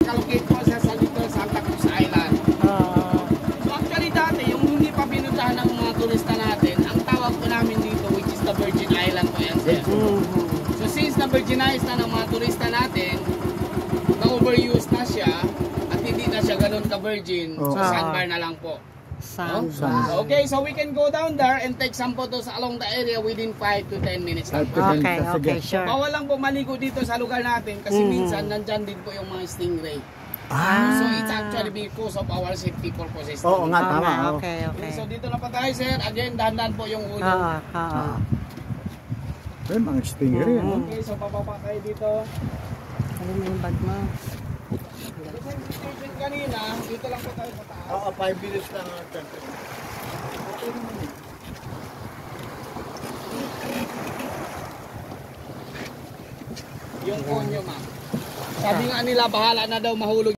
nakalocate po siya sa Little Santa Cruz Island. So actually dati, yung hindi pa pinuntahan ng mga turista natin, ang tawag po namin dito, which is the Virgin Island po yan, sir. So since na Virginize na ng mga turista natin, na-overuse na siya, at hindi na siya ganun ka-virgin, so sandbar na lang po. Okay, so we can go down there and take some photos along the area within 5 to 10 minutes. Okay, sure. Bawal lang po maligo dito sa lugar natin kasi minsan nandyan din po yung mga stingray. So it's actually because of our safety purposes. Oo nga, tama. Okay. So dito na pa tayo, sir. Again, dahan-dahan po yung ulo. Ay, mga stingray. Okay, so pababa tayo dito. Ano mo yung bag mo? Kanina, dito lang po tayo sa taas. Oo, 5 minutes lang. Yung konyo, ma'am. Sabi nga nila, bahala na daw mahulog.